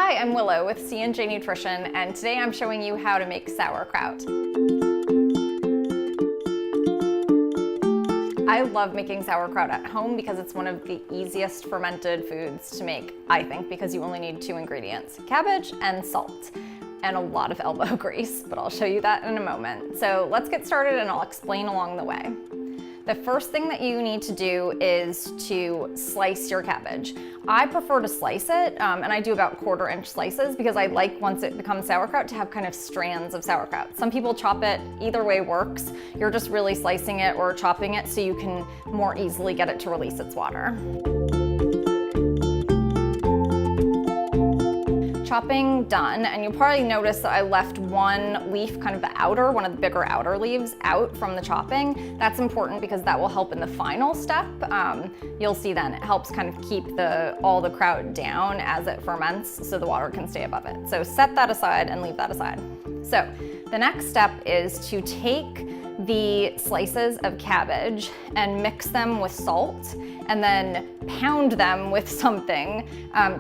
Hi, I'm Willow with C&J Nutrition, and today I'm showing you how to make sauerkraut. I love making sauerkraut at home because it's one of the easiest fermented foods to make, I think, because you only need 2 ingredients, cabbage and salt, and a lot of elbow grease, but I'll show you that in a moment. So let's get started and I'll explain along the way. The first thing that you need to do is to slice your cabbage. I prefer to slice it, and I do about 1/4 inch slices because I like, once it becomes sauerkraut, to have kind of strands of sauerkraut. Some people chop it, either way works. You're just really slicing it or chopping it so you can more easily get it to release its water. Chopping done, and you'll probably notice that I left one leaf, kind of the outer, one of the bigger outer leaves, out from the chopping. That's important because that will help in the final step. You'll see then it helps kind of keep all the kraut down as it ferments so the water can stay above it. So set that aside and leave that aside. So the next step is to take the slices of cabbage and mix them with salt and then pound them with something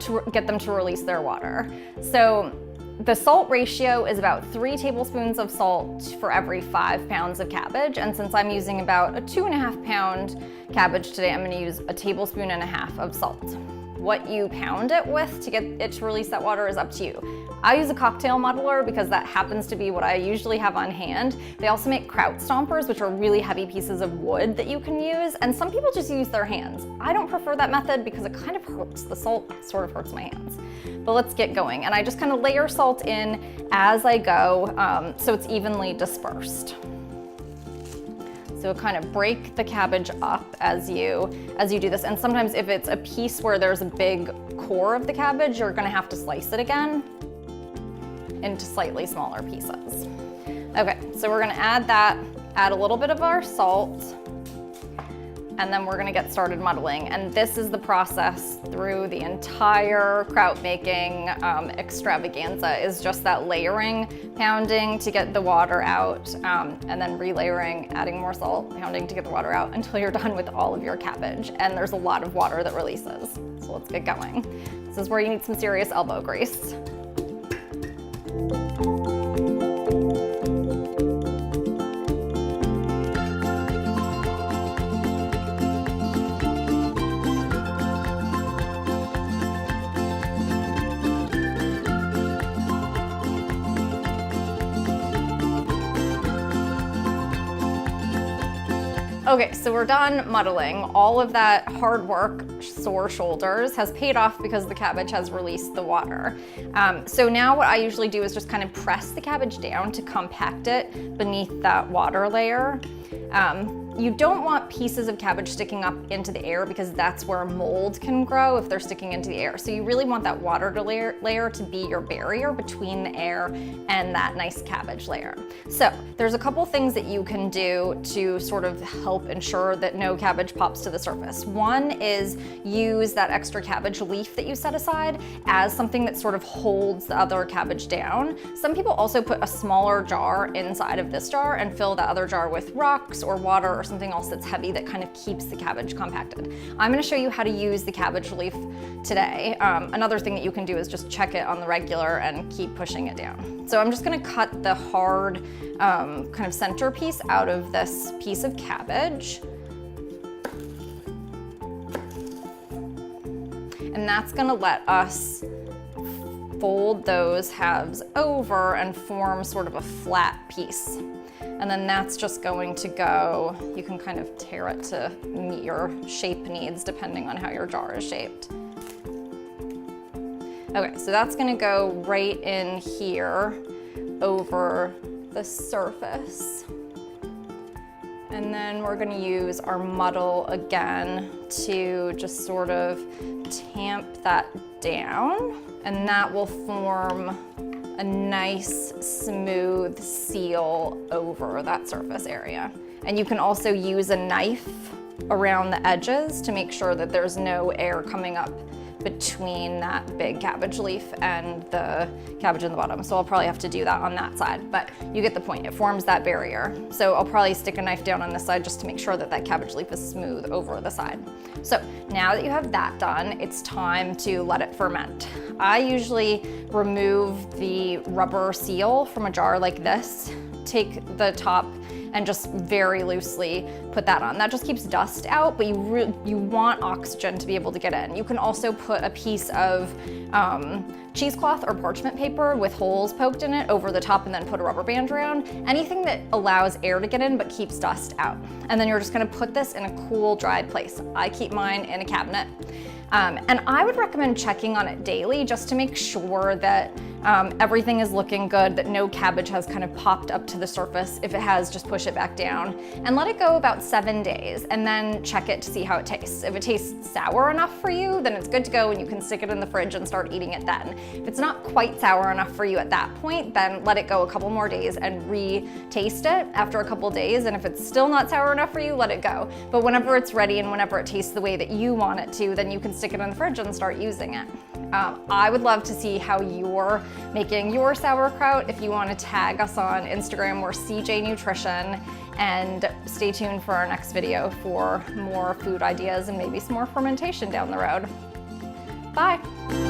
to get them to release their water. So the salt ratio is about 3 tablespoons of salt for every 5 pounds of cabbage. And since I'm using about a 2.5 pound cabbage today, I'm gonna use 1.5 tablespoons of salt. What you pound it with to get it to release that water is up to you. I use a cocktail muddler because that happens to be what I usually have on hand. They also make kraut stompers, which are really heavy pieces of wood that you can use, and some people just use their hands. I don't prefer that method because it kind of hurts. The salt sort of hurts my hands. But let's get going. And I just kind of layer salt in as I go so it's evenly dispersed. So kind of break the cabbage up as you do this. And sometimes if it's a piece where there's a big core of the cabbage, you're gonna have to slice it again into slightly smaller pieces. Okay, so we're gonna add a little bit of our salt, and then we're gonna get started muddling. And this is the process through the entire kraut making extravaganza, is just that layering, pounding to get the water out, and then relayering, adding more salt, pounding to get the water out until you're done with all of your cabbage. And there's a lot of water that releases. So let's get going. This is where you need some serious elbow grease. Okay, so we're done muddling. All of that hard work, sore shoulders, has paid off because the cabbage has released the water. So now what I usually do is just kind of press the cabbage down to compact it beneath that water layer. You don't want pieces of cabbage sticking up into the air because that's where mold can grow if they're sticking into the air. So you really want that water layer to be your barrier between the air and that nice cabbage layer. So there's a couple things that you can do to sort of help ensure that no cabbage pops to the surface. One is use that extra cabbage leaf that you set aside as something that sort of holds the other cabbage down. Some people also put a smaller jar inside of this jar and fill the other jar with rocks or water or something else that's heavy that kind of keeps the cabbage compacted. I'm going to show you how to use the cabbage leaf today. Another thing that you can do is just check it on the regular and keep pushing it down. So I'm just going to cut the hard kind of centerpiece out of this piece of cabbage. And that's going to let us fold those halves over and form sort of a flat piece. And then that's just going to go, you can kind of tear it to meet your shape needs depending on how your jar is shaped. Okay, so that's gonna go right in here over the surface. And then we're gonna use our muddle again to just sort of tamp that down, and that will form a nice smooth seal over that surface area. And you can also use a knife around the edges to make sure that there's no air coming up between that big cabbage leaf and the cabbage in the bottom. So I'll probably have to do that on that side, but you get the point. It forms that barrier. So I'll probably stick a knife down on this side just to make sure that that cabbage leaf is smooth over the side. So now that you have that done, it's time to let it ferment. I usually remove the rubber seal from a jar like this, take the top and just very loosely put that on. That just keeps dust out, but you want oxygen to be able to get in. You can also put a piece of cheesecloth or parchment paper with holes poked in it over the top and then put a rubber band around. Anything that allows air to get in but keeps dust out. And then you're just gonna put this in a cool, dried place. I keep mine in a cabinet. And I would recommend checking on it daily just to make sure that everything is looking good, that no cabbage has kind of popped up to the surface. If it has, just push it back down and let it go about 7 days and then check it to see how it tastes. If it tastes sour enough for you, then it's good to go and you can stick it in the fridge and start eating it then. If it's not quite sour enough for you at that point, then let it go a couple more days and re-taste it after a couple days. And if it's still not sour enough for you, let it go. But whenever it's ready and whenever it tastes the way that you want it to, then you can stick it in the fridge and start using it. I would love to see how you're making your sauerkraut. If you want to tag us on Instagram, we're CJ Nutrition, and stay tuned for our next video for more food ideas and maybe some more fermentation down the road. Bye.